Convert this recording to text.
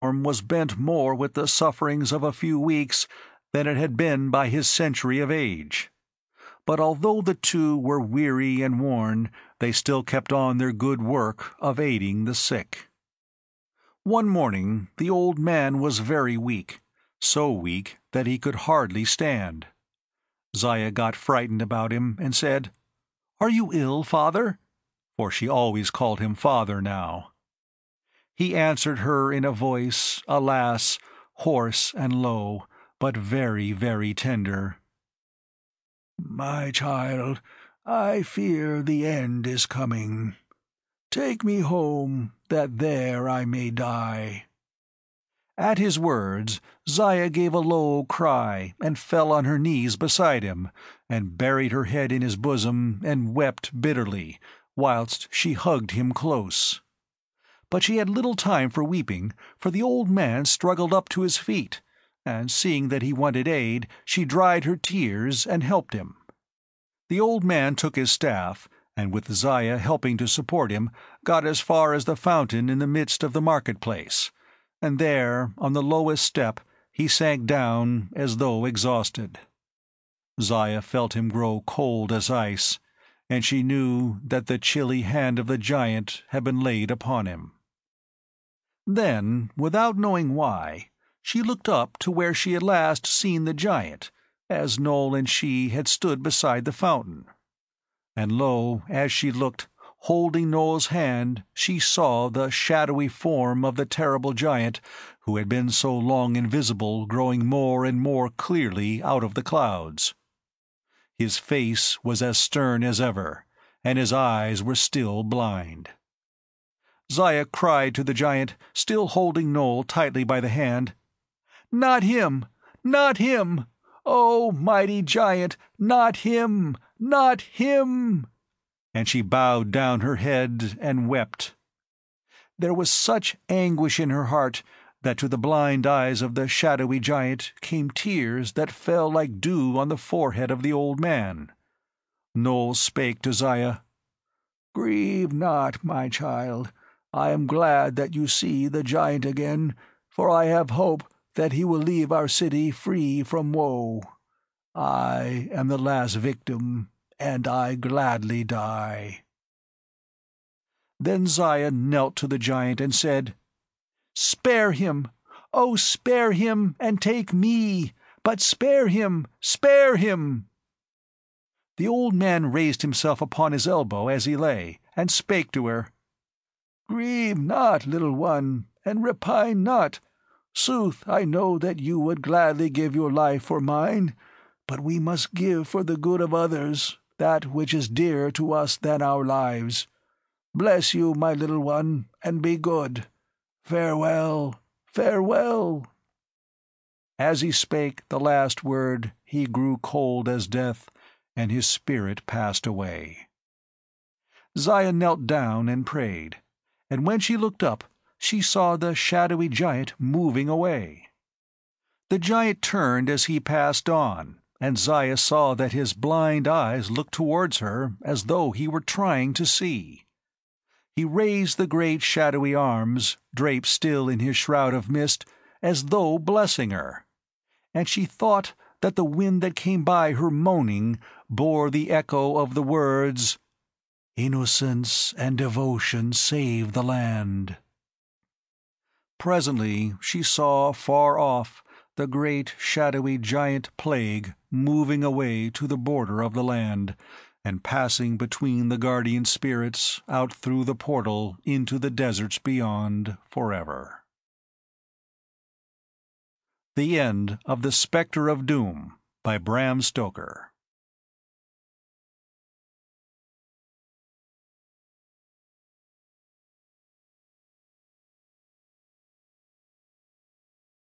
form was bent more with the sufferings of a few weeks than it had been by his century of age. But although the two were weary and worn, they still kept on their good work of aiding the sick. One morning the old man was very weak, so weak that he could hardly stand. Zaya got frightened about him and said, "Are you ill, father?" For she always called him father now. He answered her in a voice, alas, hoarse and low, but very, very tender. "My child, I fear the end is coming. Take me home, that there I may die." At his words, Zaya gave a low cry and fell on her knees beside him, and buried her head in his bosom and wept bitterly, whilst she hugged him close. But she had little time for weeping, for the old man struggled up to his feet, and seeing that he wanted aid, she dried her tears and helped him. The old man took his staff, and with Zaya helping to support him, got as far as the fountain in the midst of the market-place, and there, on the lowest step, he sank down as though exhausted. Zaya felt him grow cold as ice, and she knew that the chilly hand of the giant had been laid upon him. Then, without knowing why, she looked up to where she had last seen the giant, as Noel and she had stood beside the fountain. And lo, as she looked, holding Noel's hand, she saw the shadowy form of the terrible giant who had been so long invisible growing more and more clearly out of the clouds. His face was as stern as ever, and his eyes were still blind. Zaya cried to the giant, still holding Noel tightly by the hand, "Not him! Not him! Oh, mighty giant, not him! Not him!" And she bowed down her head and wept. There was such anguish in her heart that to the blind eyes of the shadowy giant came tears that fell like dew on the forehead of the old man. Noel spake to Zaya, "Grieve not, my child. I am glad that you see the giant again, for I have hope that he will leave our city free from woe. I am the last victim, and I gladly die." Then Zaya knelt to the giant and said, "Spare him! Oh, spare him, and take me! But spare him! Spare him!" The old man raised himself upon his elbow as he lay, and spake to her, "Grieve not, little one, and repine not. Sooth, I know that you would gladly give your life for mine, but we must give for the good of others that which is dearer to us than our lives. Bless you, my little one, and be good. Farewell, farewell." As he spake the last word, he grew cold as death, and his spirit passed away. Zaya knelt down and prayed, and when she looked up, she saw the shadowy giant moving away. The giant turned as he passed on, and Zaya saw that his blind eyes looked towards her as though he were trying to see. He raised the great shadowy arms, draped still in his shroud of mist, as though blessing her, and she thought that the wind that came by her moaning bore the echo of the words, "Innocence and devotion save the land." Presently she saw far off the great shadowy giant Plague moving away to the border of the land, and passing between the guardian spirits out through the portal into the deserts beyond forever. The End of The Spectre of Doom by Bram Stoker.